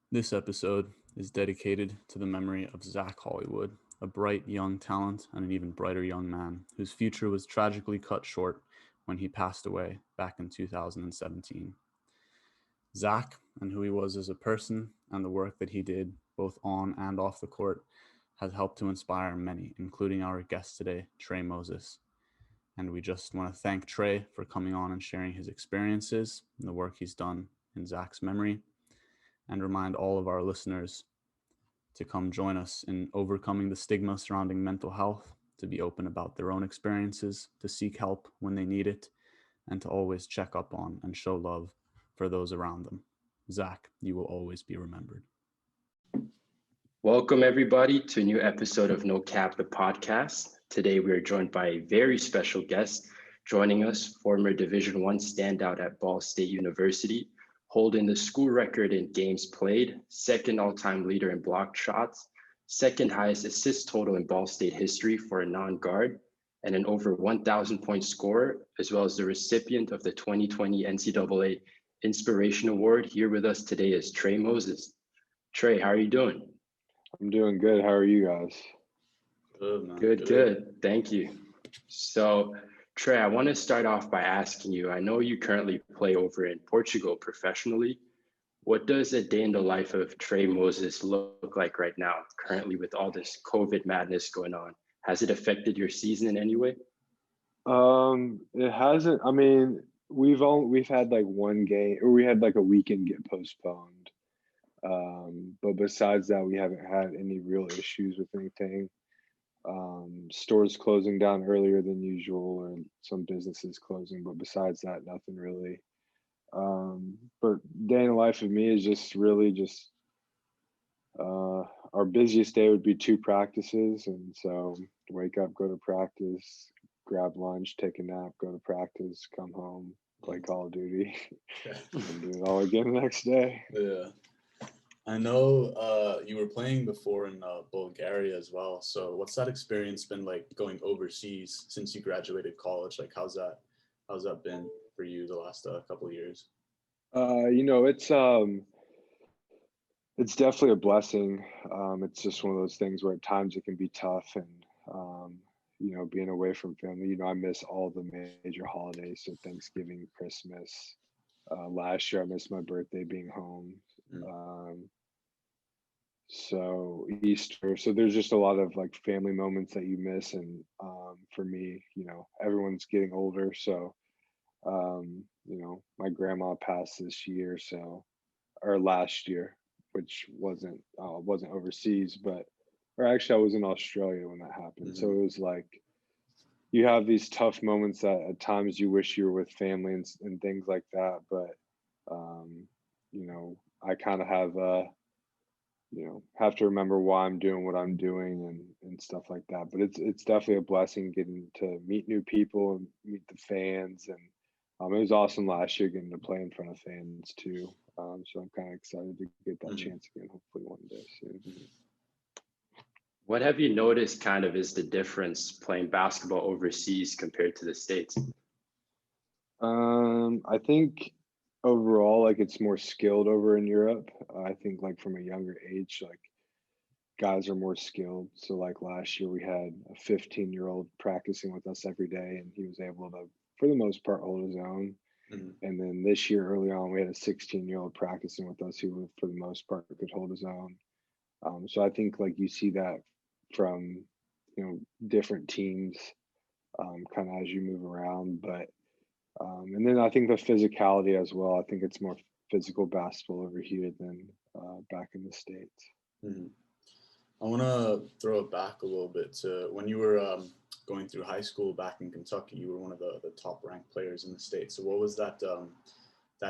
This episode is dedicated to the memory of Zach Hollywood, a bright young talent and an even brighter young man whose future was tragically cut short when he passed away back in 2017. Zach and who he was as a person and the work that he did both on and off the court has helped to inspire many, including our guest today, Trey Moses. And we just want to thank Trey for coming on and sharing his experiences and the work he's done in Zach's memory, and remind all of our listeners to come join us in overcoming the stigma surrounding mental health, to be open about their own experiences, to seek help when they need it, and to always check up on and show love for those around them. Zach, you will always be remembered. Welcome, everybody, to a new episode of No Cap, the podcast. Today, we are joined by a very special guest. Joining us, former Division I standout at Ball State University, holding the school record in games played, second all-time leader in blocked shots, second highest assist total in Ball State history for a non-guard, and an over 1,000 point scorer, as well as the recipient of the 2020 NCAA Inspiration Award. Here with us today is Trey Moses. Trey, how are you doing? I'm doing good. How are you guys? Good, man. Good. Thank you. So, Trey, I want to start off by asking you, I know you currently play over in Portugal professionally. What does a day in the life of Trey Moses look like right now, currently with all this COVID madness going on? Has it affected your season in any way? It hasn't. I mean, we've had like one game, or we had like a weekend get postponed. But besides that, we haven't had any real issues with anything. Stores closing down earlier than usual, or some businesses closing, but besides that, nothing really. But day in the life of me is just really just our busiest day would be 2 practices, and so wake up, go to practice, grab lunch, take a nap, go to practice, come home, play Call of Duty, and do it all again the next day. Yeah. I know you were playing before in Bulgaria as well. So what's that experience been like going overseas since you graduated college? Like, how's that been for you the last couple of years? It's definitely a blessing. It's just one of those things where at times it can be tough, and being away from family. I miss all the major holidays, so Thanksgiving, Christmas. Last year I missed my birthday being home. So Easter. So there's just a lot of like family moments that you miss, and for me, everyone's getting older, so my grandma passed this year, or last year, which wasn't overseas, or actually I was in Australia when that happened. So it was like you have these tough moments that at times you wish you were with family and things like that, but I kind of have to remember why I'm doing what I'm doing and stuff like that. But it's definitely a blessing getting to meet new people and meet the fans, and it was awesome last year getting to play in front of fans too. So I'm kind of excited to get that chance again, hopefully one day soon. What have you noticed kind of is the difference playing basketball overseas compared to the States? I think overall, like, it's more skilled over in Europe. I think like from a younger age, like guys are more skilled. So like last year we had a 15-year-old practicing with us every day, and he was able to, for the most part, hold his own. And then this year early on, we had a 16-year-old practicing with us who, for the most part, could hold his own. So I think like you see that from different teams, kind of as you move around, but and then I think the physicality as well. I think it's more physical basketball over here than back in the States. I want to throw it back a little bit to when you were going through high school back in Kentucky. You were one of the top ranked players in the state. So what was that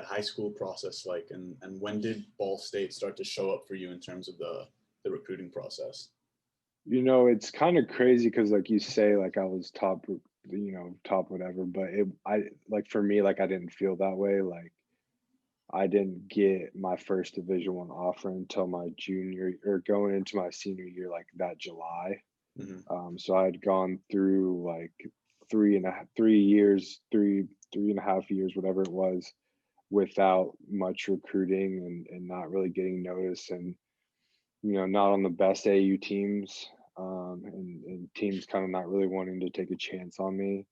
high school process like, and when did Ball State start to show up for you in terms of the recruiting process? It's kind of crazy because like you say, like I was top whatever, but for me, like I didn't feel that way. Like I didn't get my first Division I offer until my junior, or going into my senior year, like that July. So I had gone through like 3.5 years, whatever it was, without much recruiting and not really getting noticed, and not on the best AU teams, and teams kind of not really wanting to take a chance on me.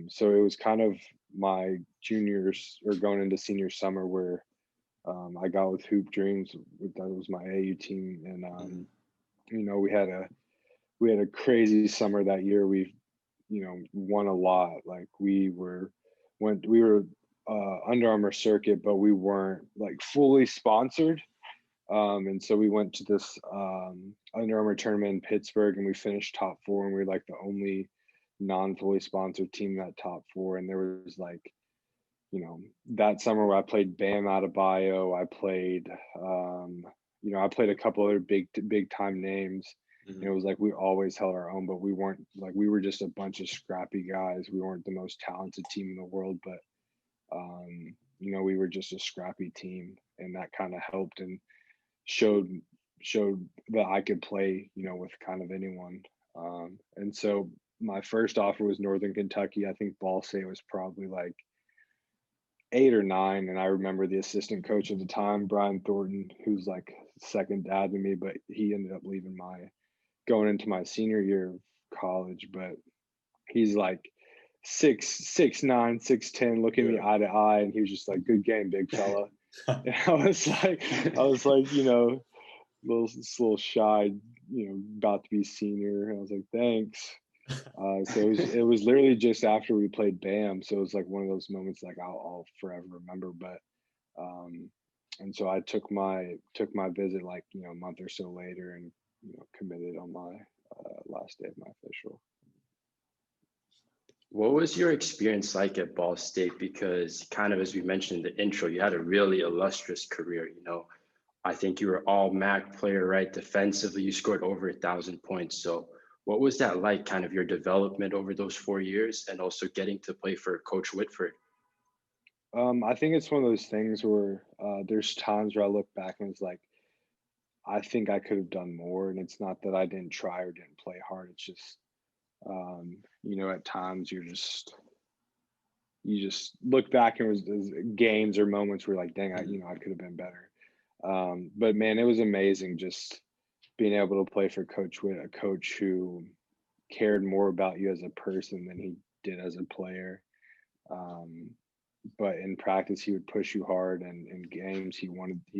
So it was kind of my juniors or going into senior summer where I got with Hoop Dreams. That was my AU team, and we had a crazy summer that year. We won a lot. Like we were Under Armour circuit, but we weren't like fully sponsored. And so we went to this Under Armour tournament in Pittsburgh, and we finished top 4, and we were like the only non-fully sponsored team in that top 4. And there was like, that summer where I played Bam Adebayo, I played a couple other big time names. Mhm. And it was like we always held our own, but we weren't like, we were just a bunch of scrappy guys. We weren't the most talented team in the world, but we were just a scrappy team, and that kind of helped and showed that I could play, with kind of anyone. And so my first offer was Northern Kentucky. I think Ball State was probably like 8 or 9, and I remember the assistant coach at the time, Brian Thornton, who's like second dad to me, but he ended up leaving going into my senior year of college. But he's like 6'9", 6'10", looking me eye to eye, and he was just like, "Good game, big fella." And I was like, little shy, about to be senior. And I was like, "Thanks." So it was literally just after we played Bam. So it was like one of those moments like I'll forever remember. But and so I took my visit like a month or so later, and committed on my last day of my official. What was your experience like at Ball State? Because kind of as we mentioned in the intro, you had a really illustrious career. I think you were all MAC player, right? Defensively, you scored over 1,000 points. So what was that like, kind of your development over those 4 years, and also getting to play for Coach Whitford? I think it's one of those things where there's times where I look back and it's like, I think I could have done more. And it's not that I didn't try or didn't play hard. It's just, at times you just look back and it was games or moments where like, dang, I could have been better. But man, it was amazing just being able to play for Coach Witt, a coach who cared more about you as a person than he did as a player. But in practice, he would push you hard, and in games, he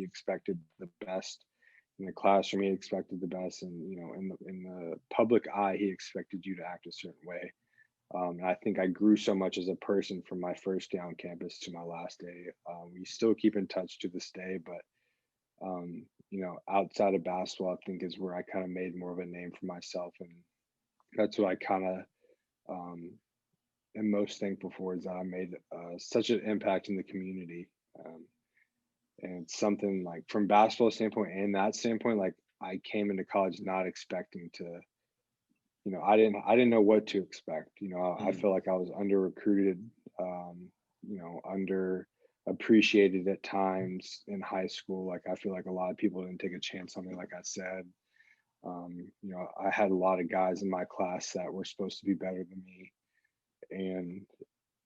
expected the best. In the classroom, he expected the best, and in the public eye, he expected you to act a certain way. And I think I grew so much as a person from my first day on campus to my last day. We still keep in touch to this day, but outside of basketball, I think is where I kind of made more of a name for myself, and that's what I kind of am most thankful for, is that I made such an impact in the community. And it's something like from basketball standpoint and that standpoint, like I came into college not expecting to, I didn't know what to expect. I feel like I was under recruited, under appreciated at times in high school. Like I feel like a lot of people didn't take a chance on me, like I said. I had a lot of guys in my class that were supposed to be better than me, and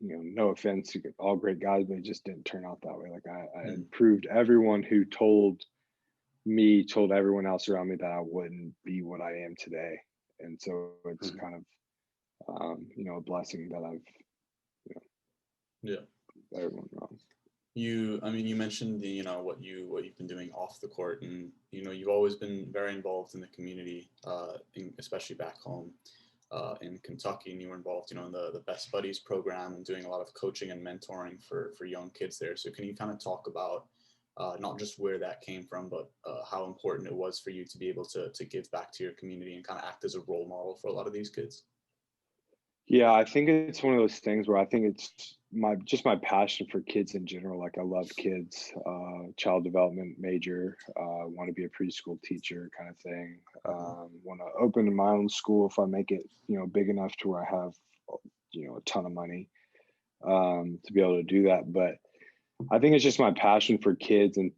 no offense to all great guys, but it just didn't turn out that way. Like I had proved everyone who told everyone else around me that I wouldn't be what I am today. And so it's kind of a blessing that I've everyone wrong. You mentioned what you've been doing off the court, and you've always been very involved in the community, especially back home in Kentucky, and you were involved in the Best Buddies program and doing a lot of coaching and mentoring for young kids there. So can you kind of talk about not just where that came from, but how important it was for you to be able to give back to your community and kind of act as a role model for a lot of these kids? Yeah, I think it's one of those things where I think it's my passion for kids in general. Like I love kids, child development major, want to be a preschool teacher kind of thing. Want to open my own school if I make it, big enough to where I have, a ton of money to be able to do that. But I think it's just my passion for kids and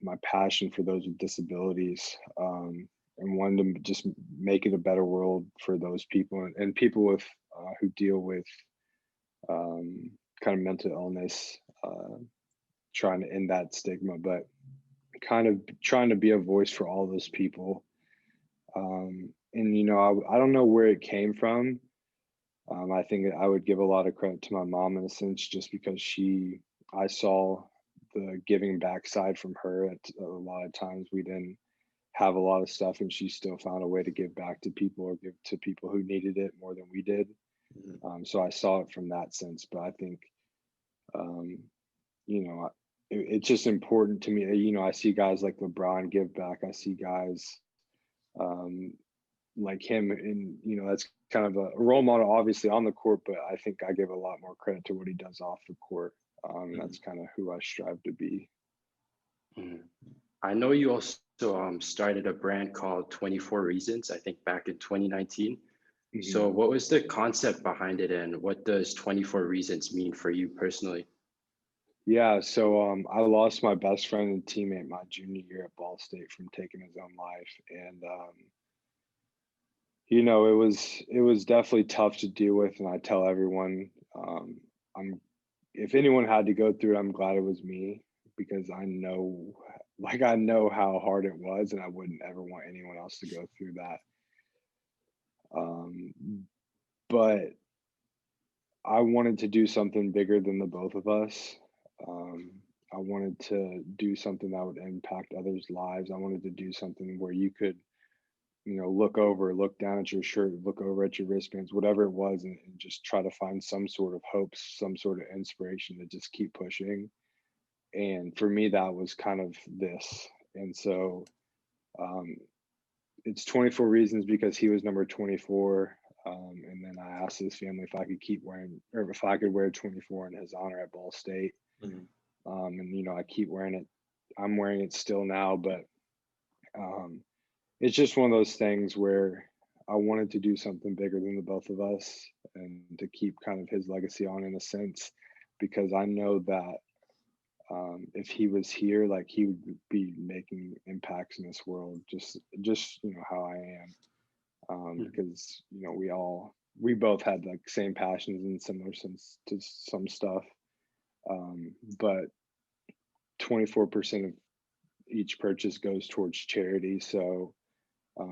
my passion for those with disabilities, and wanting to just make it a better world for those people and people with who deal with kind of mental illness, trying to end that stigma, but kind of trying to be a voice for all those people. And I don't know where it came from. I think I would give a lot of credit to my mom in a sense, just because I saw the giving back side from her. At a lot of times we didn't have a lot of stuff, and she still found a way to give back to people or give to people who needed it more than we did. So I saw it from that sense. But I think, it's just important to me. I see guys like LeBron give back. I see guys like him, and that's kind of a role model, obviously on the court. But I think I give a lot more credit to what he does off the court. And that's kind of who I strive to be. I know you also started a brand called 24 Reasons, I think back in 2019. So what was the concept behind it, and what does 24 Reasons mean for you personally? Yeah, so I lost my best friend and teammate my junior year at Ball State from taking his own life. And it was definitely tough to deal with. And I tell everyone, if anyone had to go through it, I'm glad it was me, because I know how hard it was, and I wouldn't ever want anyone else to go through that. But I wanted to do something bigger than the both of us. I wanted to do something that would impact others' lives. I wanted to do something where you could, look down at your shirt, look over at your wristbands, whatever it was, and just try to find some sort of hope, some sort of inspiration to just keep pushing. And for me, that was kind of this. And so it's 24 Reasons because he was number 24. And then I asked his family if I could keep wearing, or if I could wear 24 in his honor at Ball State. And I keep wearing it. I'm wearing it still now, but it's just one of those things where I wanted to do something bigger than the both of us, and to keep kind of his legacy on, in a sense, because I know that if he was here, like, he would be making impacts in this world, just how I am. Because we both had like same passions and similar sense to some stuff, but 24% of each purchase goes towards charity. So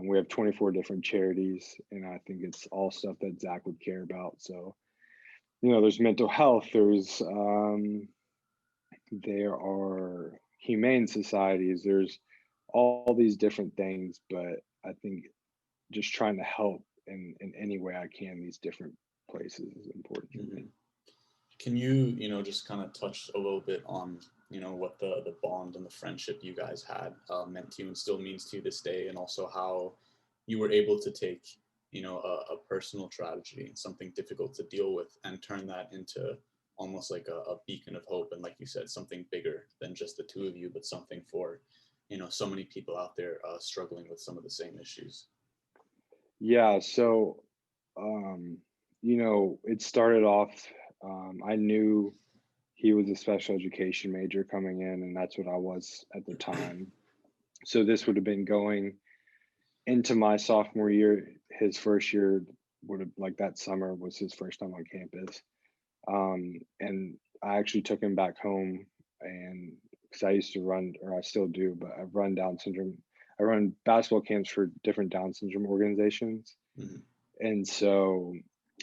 we have 24 different charities, and I think it's all stuff that Zach would care about. So there's mental health, there are humane societies, there's all these different things. But I think just trying to help in any way I can these different places is important for me. Can you, just kind of touch a little bit on, what the bond and the friendship you guys had meant to you and still means to you this day, and also how you were able to take, a personal tragedy and something difficult to deal with and turn that into almost like a beacon of hope, and like you said, something bigger than just the two of you, but something for, so many people out there struggling with some of the same issues. Yeah, so it started off, I knew he was a special education major coming in, and that's what I was at the time. So this would have been going into my sophomore year. His first year would have, like, that summer was his first time on campus. And I actually took him back home, and because I used to run, or I still do, but I run basketball camps for different Down syndrome organizations. And so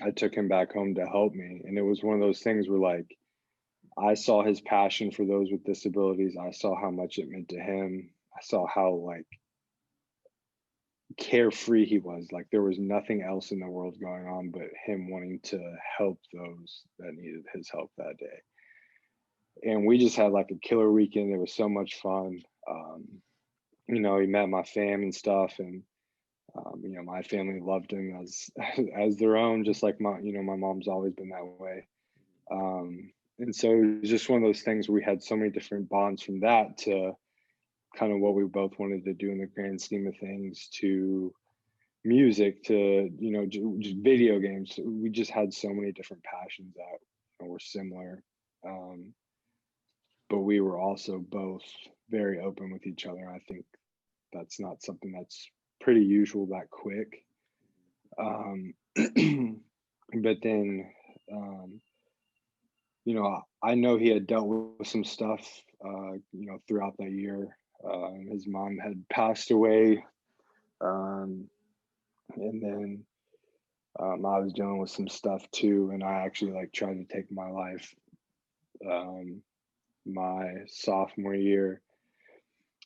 I took him back home to help me. And it was one of those things where, like, I saw his passion for those with disabilities. I saw how much it meant to him. I saw how, like, carefree he was. Like, there was nothing else in the world going on but him wanting to help those that needed his help that day. And we just had like a killer weekend. It was so much fun. He met my fam and stuff, and my family loved him as their own, just like my mom's always been that way. And so it was just one of those things where we had so many different bonds, from that to kind of what we both wanted to do in the grand scheme of things, to music, to just video games. We just had so many different passions that were similar, but we were also both very open with each other. I think that's not something that's pretty usual that quick. But then I know he had dealt with some stuff, throughout that year. His mom had passed away, um, and then I was dealing with some stuff too, and I actually like tried to take my life um, my sophomore year.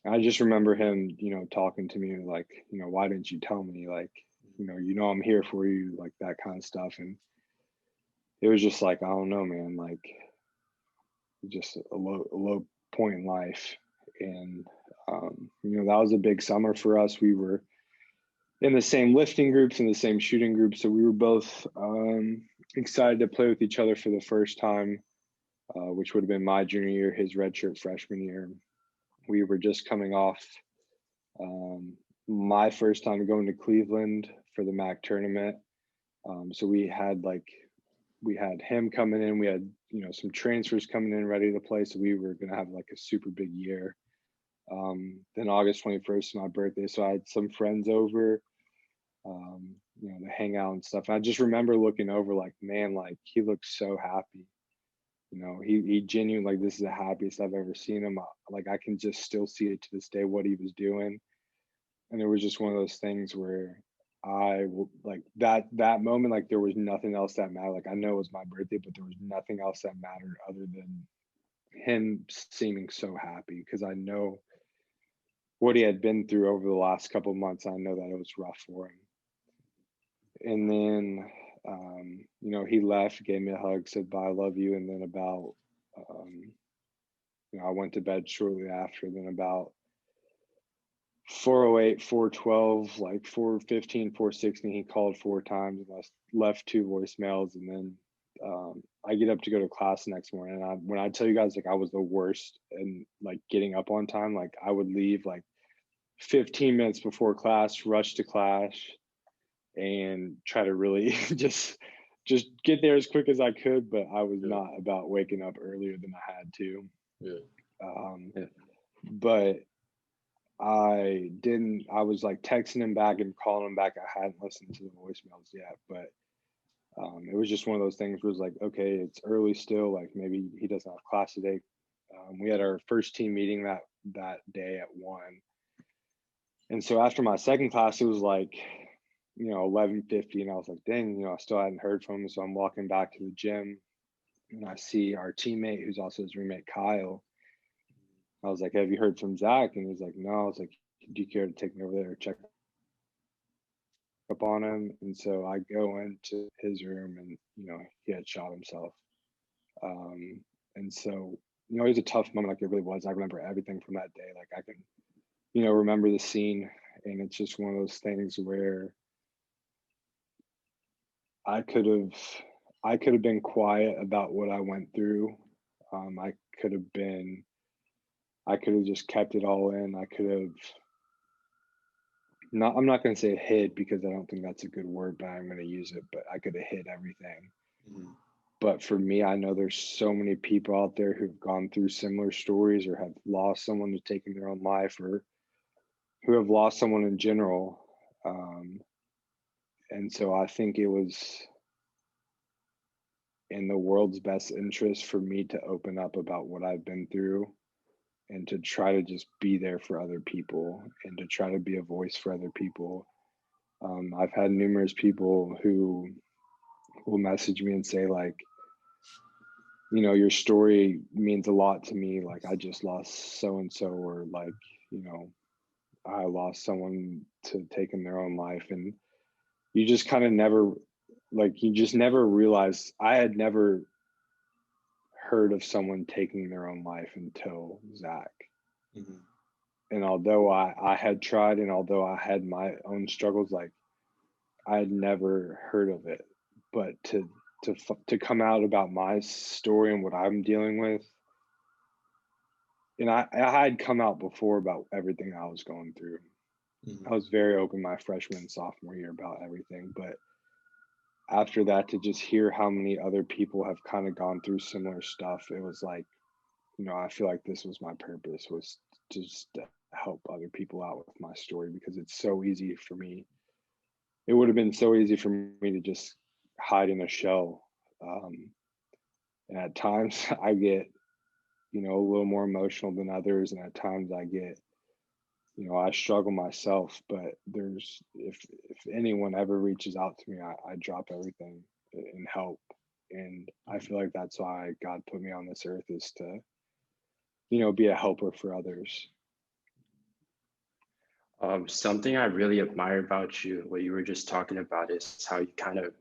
I just remember him, talking to me like, why didn't you tell me? Like, I'm here for you, like that kind of stuff. And it was just like, I don't know, man, like just a low point in life. And, that was a big summer for us. We were in the same lifting groups and the same shooting groups. So we were both excited to play with each other for the first time, which would have been my junior year, his redshirt freshman year. We were just coming off my first time going to Cleveland for the MAC tournament. So we had him coming in. We had some transfers coming in ready to play. So we were gonna have like a super big year. Then August 21st is my birthday, so I had some friends over, to hang out and stuff. And I just remember looking over like, man, like he looks so happy. He genuinely, like, this is the happiest I've ever seen him. Like I can just still see it to this day what he was doing. And it was just one of those things where like that moment, like there was nothing else that mattered. Like I know it was my birthday, but there was nothing else that mattered other than him seeming so happy, because I know what he had been through over the last couple of months. I know that it was rough for him. And then he left, gave me a hug, said bye, I love you. And then about I went to bed shortly after. Then about 4:08, 4:12, like 4:15, 4:16, he called 4 times and I left 2 voicemails. And then I get up to go to class the next morning. And when I tell you guys, like I was the worst and like getting up on time, like I would leave like 15 minutes before class, rush to class, and try to really just get there as quick as I could. But I was not about waking up earlier than I had to. But I was like texting him back and calling him back. I hadn't listened to the voicemails yet, but it was just one of those things where it was like, okay, it's early still, like maybe he doesn't have class today. We had our first team meeting that day at 1. And so after my second class, it was like, 11:50, and I was like, dang, I still hadn't heard from him. So I'm walking back to the gym and I see our teammate, who's also his roommate, Kyle. I was like, have you heard from Zach? And he's like, no. I was like, do you care to take me over there, check up on him? And so I go into his room and, he had shot himself. And so, it was a tough moment, like it really was. I remember everything from that day. Like I can, remember the scene, and it's just one of those things where I could have been quiet about what I went through. I could have just kept it all in. I could have not, I'm not going to say hid, because I don't think that's a good word, but I'm going to use it. But I could have hid everything. Mm-hmm. But for me, I know there's so many people out there who've gone through similar stories, or have lost someone to taking their own life, or who have lost someone in general. And so I think it was in the world's best interest for me to open up about what I've been through, and to try to just be there for other people, and to try to be a voice for other people. I've had numerous people who will message me and say, like, your story means a lot to me. Like, I just lost so-and-so, or like, I lost someone to taking their own life. And you just kind of never, like, you just never realize. I had never heard of someone taking their own life until Zach. Mm-hmm. And although I had tried, and although I had my own struggles, like I had never heard of it. But to come out about my story and what I'm dealing with, and I had come out before about everything I was going through. Mm-hmm. I was very open my freshman and sophomore year about everything, but after that, to just hear how many other people have kind of gone through similar stuff, it was like, I feel like this was my purpose, was just to help other people out with my story, because it's so easy for me. It would have been so easy for me to just hide in a shell. And at times I get, a little more emotional than others. And at times I get, I struggle myself, but if anyone ever reaches out to me, I drop everything and help. And I feel like that's why God put me on this earth, is to, be a helper for others. Something I really admire about you, what you were just talking about, is how you kind of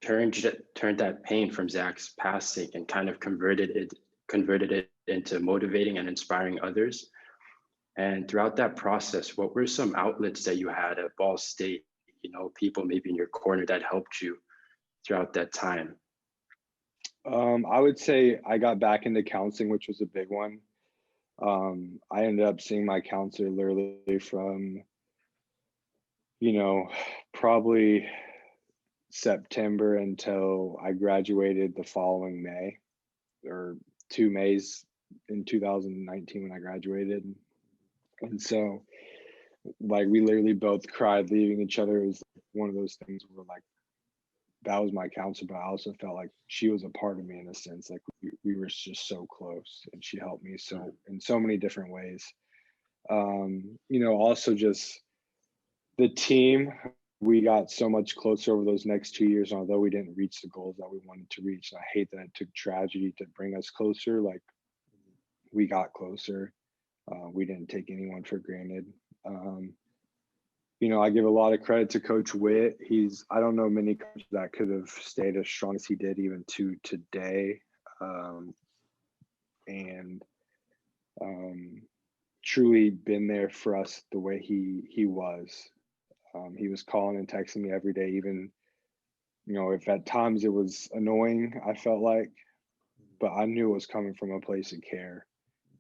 turned that pain from Zach's passing and kind of converted it into motivating and inspiring others. And throughout that process, what were some outlets that you had at Ball State? People maybe in your corner that helped you throughout that time. I would say I got back into counseling, which was a big one. I ended up seeing my counselor literally from, probably September until I graduated the following May, or 2 Mays in 2019 when I graduated. And so, like, we literally both cried leaving each other. It was one of those things where, like, that was my counselor, but I also felt like she was a part of me in a sense. Like, we were just so close, and she helped me so in so many different ways. Also just the team, we got so much closer over those next 2 years, although we didn't reach the goals that we wanted to reach. And I hate that it took tragedy to bring us closer. Like, we got closer. We didn't take anyone for granted. I give a lot of credit to Coach Witt. I don't know many coaches that could have stayed as strong as he did even to today. And truly been there for us the way he was. He was calling and texting me every day, even, if at times it was annoying, I felt like, but I knew it was coming from a place of care.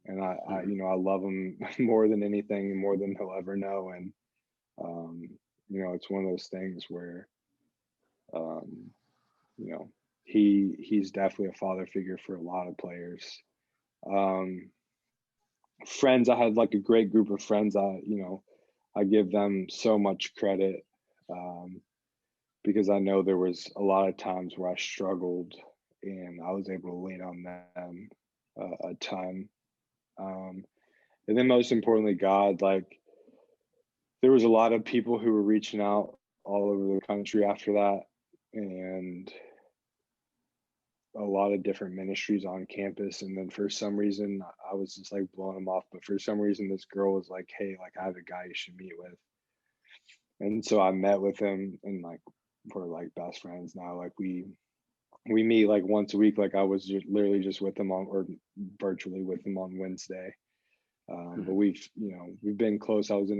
And I love him more than anything, more than he'll ever know. And, it's one of those things where, he's definitely a father figure for a lot of players. Friends, I had like a great group of friends. I give them so much credit, because I know there was a lot of times where I struggled, and I was able to lean on them a ton. And then most importantly, God. Like, there was a lot of people who were reaching out all over the country after that, and a lot of different ministries on campus. And then for some reason, I was just like blowing them off. But for some reason, this girl was like, "Hey, like, I have a guy you should meet with." And so I met with him, and like, we're like best friends now. Like, we meet like once a week. Like, I was literally just with him or virtually with him on Wednesday. But we've been close. I was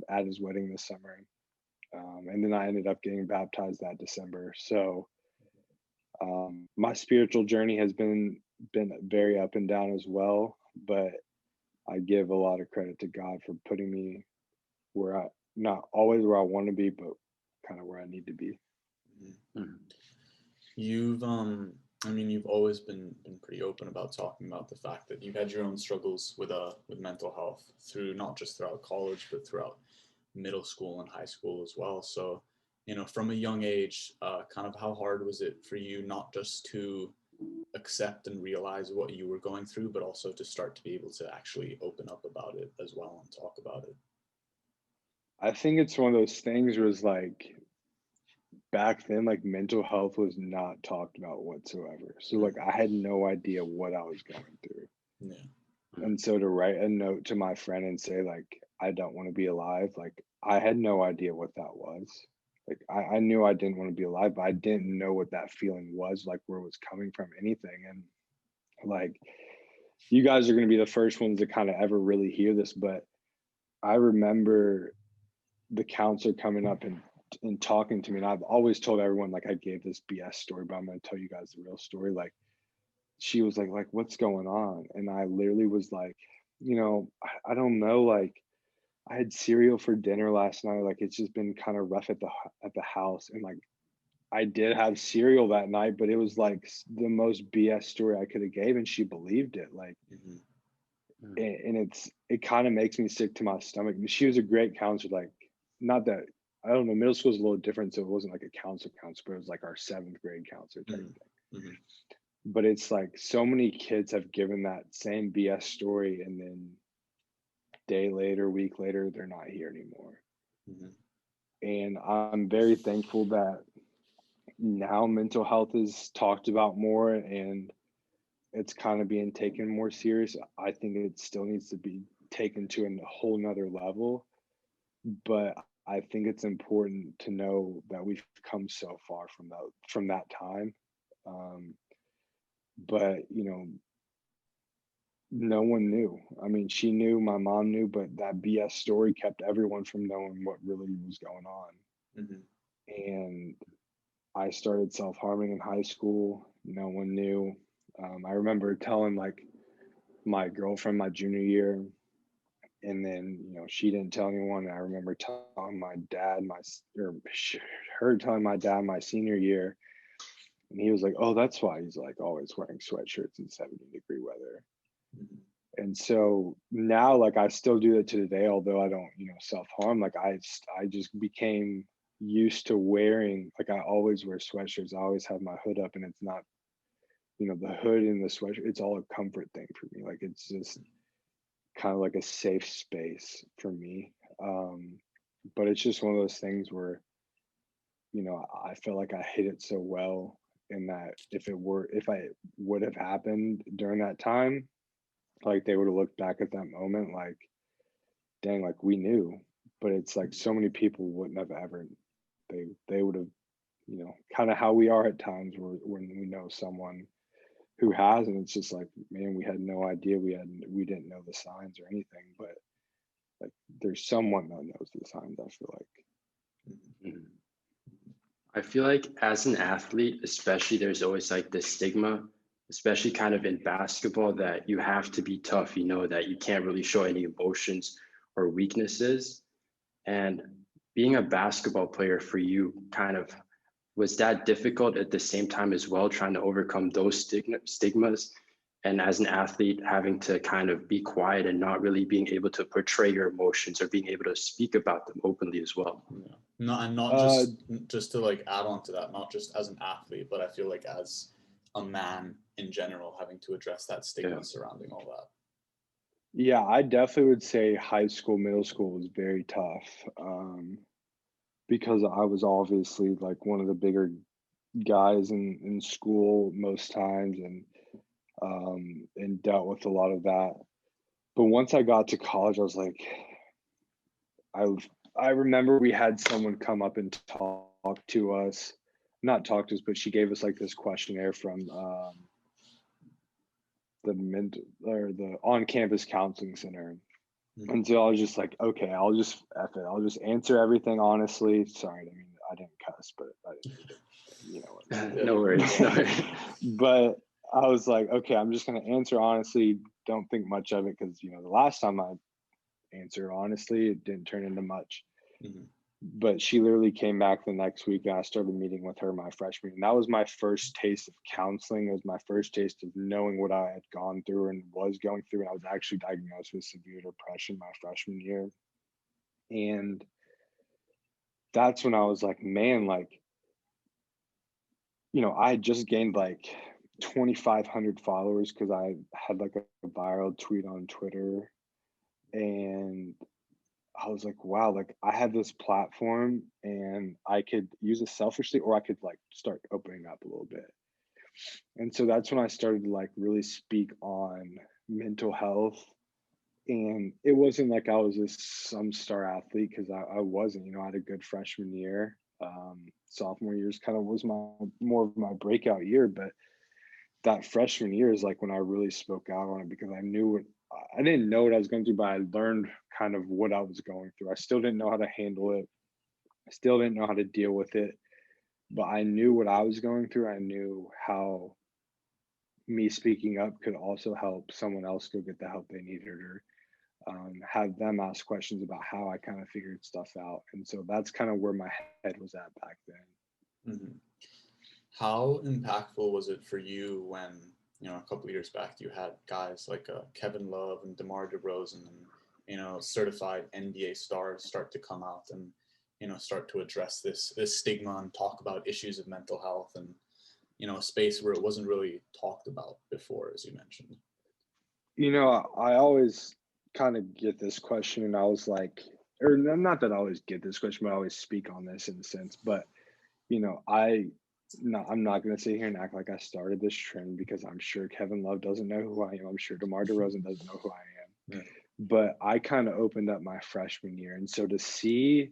at his wedding this summer, and then I ended up getting baptized that December. So my spiritual journey has been very up and down as well. But I give a lot of credit to God for putting me where not always where I want to be, but kind of where I need to be. You've always been pretty open about talking about the fact that you've had your own struggles with mental health not just throughout college, but throughout middle school and high school as well. So, from a young age, kind of how hard was it for you not just to accept and realize what you were going through, but also to start to be able to actually open up about it as well and talk about it? I think it's one of those things where it's like, back then, like, mental health was not talked about whatsoever. So like, I had no idea what I was going through. Yeah. And so to write a note to my friend and say, like, I don't want to be alive, like, I had no idea what that was. Like, I knew I didn't want to be alive, but I didn't know what that feeling was, like, where it was coming from, anything. And like, you guys are going to be the first ones to kind of ever really hear this, but I remember the counselor coming up and talking to me. And I've always told everyone, like, I gave this BS story, but I'm going to tell you guys the real story. Like, she was like, what's going on? And I literally was like, I don't know. Like, I had cereal for dinner last night. Like, it's just been kind of rough at the house. And like, I did have cereal that night, but it was like the most BS story I could have gave. And she believed it. Like, and it kind of makes me sick to my stomach. She was a great counselor. Like, not that, I don't know, middle school is a little different, so it wasn't like a counselor, but it was like our 7th grade counselor type thing. but it's like so many kids have given that same BS story, and then day later, week later, they're not here anymore. Mm-hmm. And I'm very thankful that now mental health is talked about more and it's kind of being taken more serious. I think it still needs to be taken to a whole nother level, but I think it's important to know that we've come so far from that time. Um, but no one knew. I mean, she knew, my mom knew, but that BS story kept everyone from knowing what really was going on. Mm-hmm. And I started self-harming in high school. No one knew. I remember telling like my girlfriend my junior year, and then she didn't tell anyone. I remember telling my dad her telling my dad my senior year, and he was like, "Oh, that's why he's like always wearing sweatshirts in 70-degree weather." Mm-hmm. And so now, like, I still do that to today, although I don't self-harm. Like, I just became used to wearing, like, I always wear sweatshirts. I always have my hood up, and it's not the hood and the sweatshirt, it's all a comfort thing for me. Like, it's just kind of like a safe space for me. But it's just one of those things where I feel like I hit it so well, in that if I would have happened during that time, like, they would have looked back at that moment like, dang, like, we knew. But it's like so many people wouldn't have ever, they would have, kind of how we are at times, where when we know someone who has, and it's just like, man, we had no idea, we didn't know the signs or anything, but like, there's someone that knows the signs, I feel like. Mhm. I feel like as an athlete, especially, there's always like this stigma, especially kind of in basketball, that you have to be tough, that you can't really show any emotions or weaknesses. And being a basketball player for you, kind of, was that difficult at the same time as well, trying to overcome those stigmas? And as an athlete, having to kind of be quiet and not really being able to portray your emotions or being able to speak about them openly as well. Yeah. Not Uh, just to like add on to that, not just as an athlete, but I feel like as a man in general, having to address that stigma Yeah. surrounding all that. yeah, I definitely would say high school, middle school was very tough, because I was obviously like one of the bigger guys in school most times, and dealt with a lot of that. But once I got to college, I was like, I I remember we had someone come up and talk to us, not talk to us, but she gave us like this questionnaire from the on-campus counseling center. Mhm. And so I was just like, okay, I'll just F it. I'll just answer everything honestly. Sorry, I mean, I didn't cuss, but I didn't need to, No worries. No worries. but I was like, okay, I'm just gonna answer honestly. Don't think much of it, because the last time I answered honestly, it didn't turn into much. Mhm. But she literally came back the next week, and I started meeting with her my freshman year. And that was my first taste of counseling. It was my first taste of knowing what I had gone through and was going through. And I was actually diagnosed with severe depression my freshman year. And that's when I was like, man, like, I had just gained like 2,500 followers because I had like a viral tweet on Twitter. And I was like, wow, like, I have this platform and I could use it selfishly, or I could like start opening up a little bit. And so that's when I started to like really speak on mental health. And it wasn't like I was some star athlete, because I wasn't. I had a good freshman year. Sophomore years kind of was my more of my breakout year, but that freshman year is like when I really spoke out on it, because I didn't know what I was going through, but I learned kind of what I was going through. I still didn't know how to handle it. I still didn't know how to deal with it, but I knew what I was going through. I knew how me speaking up could also help someone else go get the help they needed, or have them ask questions about how I kind of figured stuff out. And so that's kind of where my head was at back then. Mhm. How impactful was it for you when, a couple of years back, you had guys like Kevin Love and DeMar DeRozan and, certified NBA stars start to come out and, start to address this stigma and talk about issues of mental health and, a space where it wasn't really talked about before, as you mentioned? I always kind of get this question, and I was like, or not that I always get this question, but I always speak on this in a sense. But I'm not going to sit here and act like I started this trend, because I'm sure Kevin Love doesn't know who I am. I'm sure DeMar DeRozan doesn't know who I am. Yeah. But I kind of opened up my freshman year, and so to see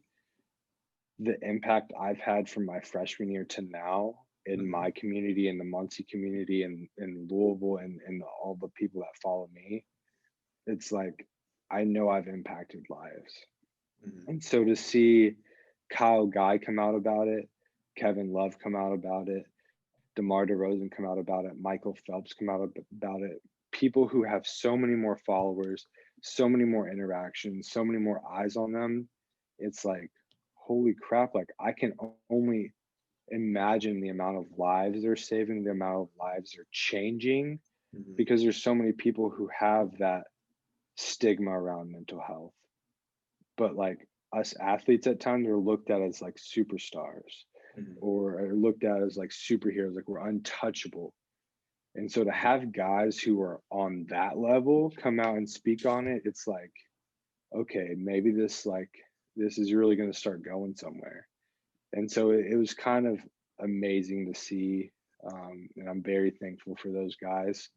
the impact I've had from my freshman year to now in my community, in the Muncie community, and in Louisville, and all the people that follow me, it's like, I know I've impacted lives. And so to see Kyle Guy come out about it, Kevin Love come out about it, DeMar DeRozan come out about it, Michael Phelps come out about it, people who have so many more followers, so many more interactions, so many more eyes on them, it's like, holy crap, like I can only imagine the amount of lives they're saving, the amount of lives they're changing, because there's so many people who have that stigma around mental health. But like us athletes at times are looked at as like superstars, or are looked at as like superheroes, like we're untouchable. And so to have guys who are on that level come out and speak on it, it's like, okay, maybe this is really going to start going somewhere. And so it was kind of amazing to see, and I'm very thankful for those guys.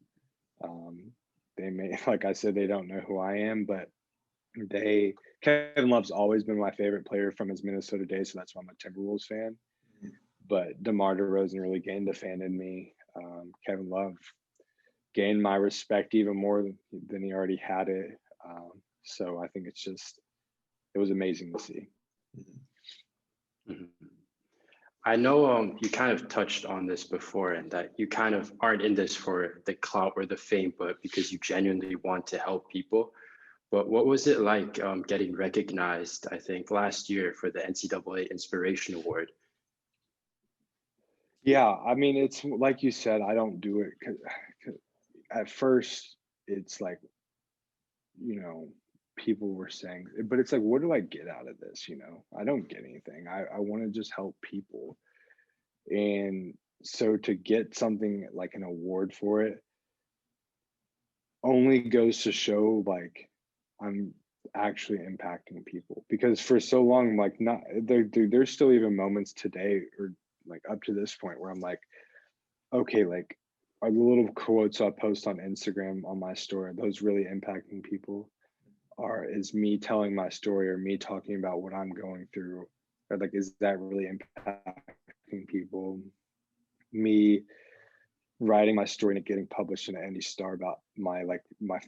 They may, like I said, they don't know who I am, but Kevin Love's always been my favorite player from his Minnesota days, so that's why I'm a Timberwolves fan. But DeMar DeRozan really gained a fan in me. Kevin Love gained my respect even more than he already had it. So I think it was amazing to see. I know you kind of touched on this before, and that you kind of aren't in this for the clout or the fame, but because you genuinely want to help people. But what was it like getting recognized, I think, last year for the NCAA Inspiration Award? Yeah, I mean, it's like you said, I don't do it 'cause at first it's like, people were saying, but it's like, what do I get out of this? I don't get anything. I want to just help people. And so to get something like an award for it only goes to show like I'm actually impacting people, because for so long, like, not there's still even moments today, or like up to this point, where I'm like, okay, like, are the little quotes I post on Instagram on my story, are those really impacting people? Or is me telling my story, or me talking about what I'm going through, or like, is that really impacting people? Me writing my story and it getting published in Andy Star about my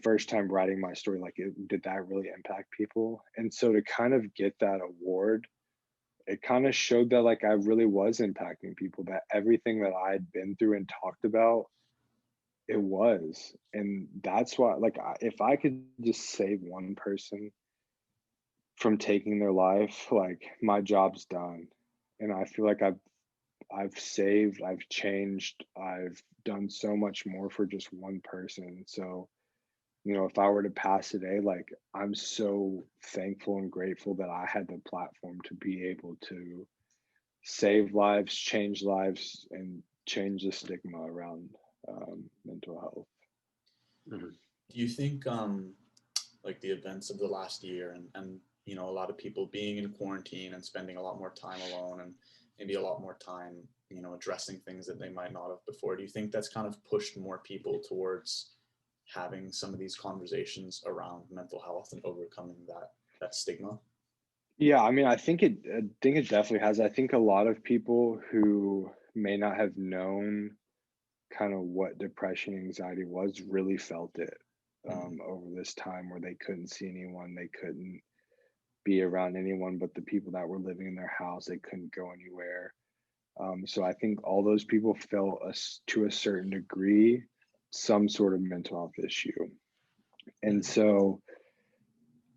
first time writing my story, like, did that really impact people? And so to kind of get that award, it kind of showed that like I really was impacting people, that everything that I had been through and talked about, it was. And that's why, like, if I could just save one person from taking their life, like, my job's done. And I feel like I've saved, I've changed, I've done so much more for just one person. So, if I were to pass today, like, I'm so thankful and grateful that I had the platform to be able to save lives, and change the stigma around mental health. Do you think like the events of the last year, and a lot of people being in quarantine and spending a lot more time alone, and maybe a lot more time addressing things that they might not have before, do you think that's kind of pushed more people towards having some of these conversations around mental health and overcoming that stigma? Yeah, I mean, I think it definitely has. I think a lot of people who may not have known kind of what depression, anxiety was, really felt it over this time, where they couldn't see anyone, they couldn't be around anyone but the people that were living in their house, they couldn't go anywhere. So I think all those people felt, to a certain degree, some sort of mental health issue. And so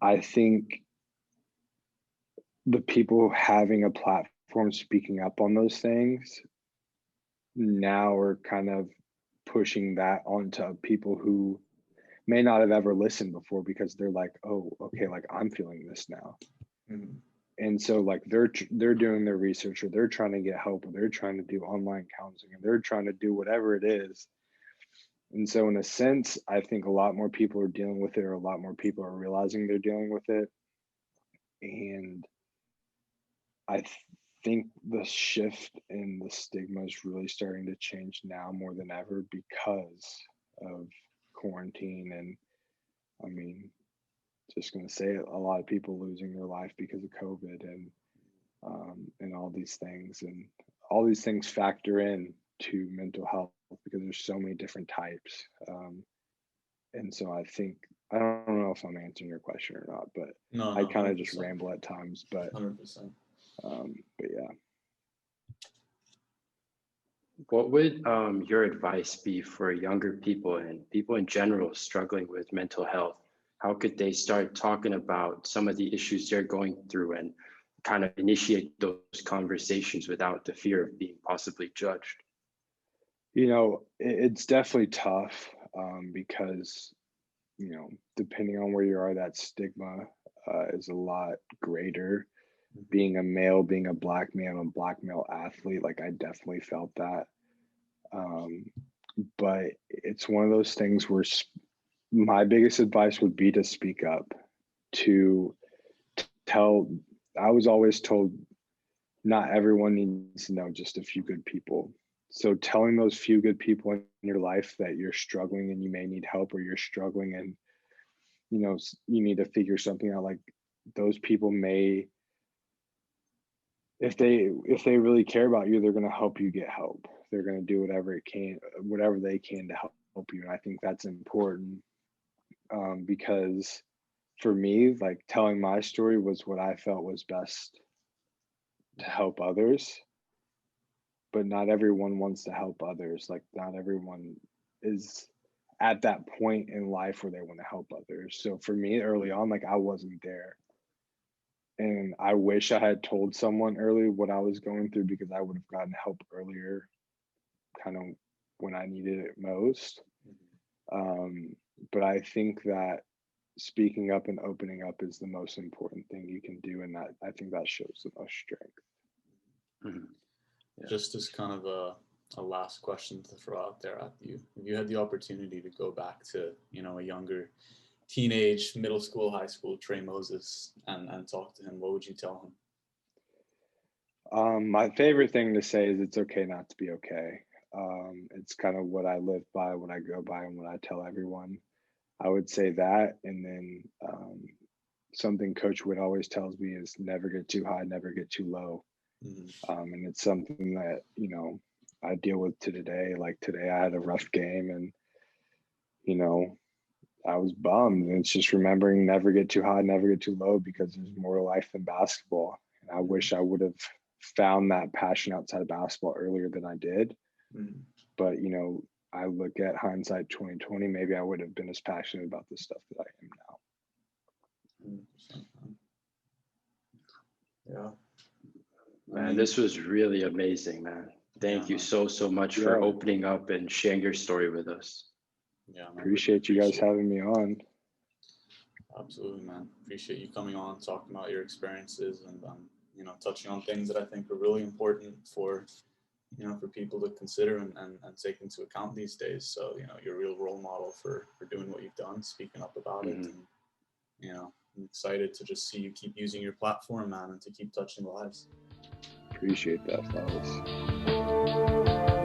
I think the people having a platform speaking up on those things now are kind of pushing that onto people who may not have ever listened before, because they're like, oh, okay, like, I'm feeling this now. And so like they're doing their research, or they're trying to get help, or they're trying to do online counseling, and they're trying to do whatever it is. And so in a sense, I think a lot more people are dealing with it, or a lot more people are realizing they're dealing with it. And I think the shift in the stigma is really starting to change now more than ever because of quarantine. And I mean, just going to say it, a lot of people losing their life because of COVID, and all these things, and all these things factor in to mental health because there's so many different types. And so I think, I don't know if I'm answering your question or not, but No, I kind of 100%. just ramble at times, but 100%. but yeah. What would your advice be for younger people and people in general struggling with mental health? How could they start talking about some of the issues they're going through and kind of initiate those conversations without the fear of being possibly judged? You know, it's definitely tough, because, you know, depending on where you are, that stigma is a lot greater. Being a male, being a black male athlete, like I definitely felt that. But it's one of those things where my biggest advice would be to speak up, to tell. I was always told not everyone needs to know, just a few good people. So telling those few good people in your life that you're struggling and you may need help, or you're struggling and, you know, you need to figure something out, like those people may, if they really care about you, they're going to help you get help. They're going to do whatever they can to help you. And I think that's important, because for me, like telling my story was what I felt was best to help others. But not everyone wants to help others. Like not everyone is at that point in life where they want to help others. So for me early on, like I wasn't there. And I wish I had told someone early what I was going through, because I would have gotten help earlier, kind of when I needed it most. But I think that speaking up and opening up is the most important thing you can do. And that, I think that shows the most strength. Mhm. Yeah. Just as kind of a last question to throw out there at you. If you had the opportunity to go back to, you know, a younger teenage, middle school, high school Trey Moses and talk to him, what would you tell him? My favorite thing to say is it's okay not to be okay. It's kind of what I live by, what I go by, and what I tell everyone. I would say that. And then something Coach Witt always tells me is never get too high, never get too low. And it's something that, you know, I deal with to today. Like today I had a rough game, and, you know, I was bummed. And it's just remembering never get too high, never get too low, because there's more to life than basketball. And I wish I would have found that passion outside of basketball earlier than I did. But, you know, I look at hindsight 2020, maybe I would have been as passionate about the stuff that I am Yeah. now. Man, this was really amazing, man. Thank you so much for opening up and sharing your story with us. Yeah, man, appreciate you guys having me on. Absolutely, man. Appreciate you coming on, talking about your experiences, and you know, touching on things that I think are really important for, you know, for people to consider and take into account these days. So, you know, you're a real role model for doing what you've done, speaking up about it, and, you know, I'm excited to just see you keep using your platform, man, and to keep touching lives. Appreciate that, fellas.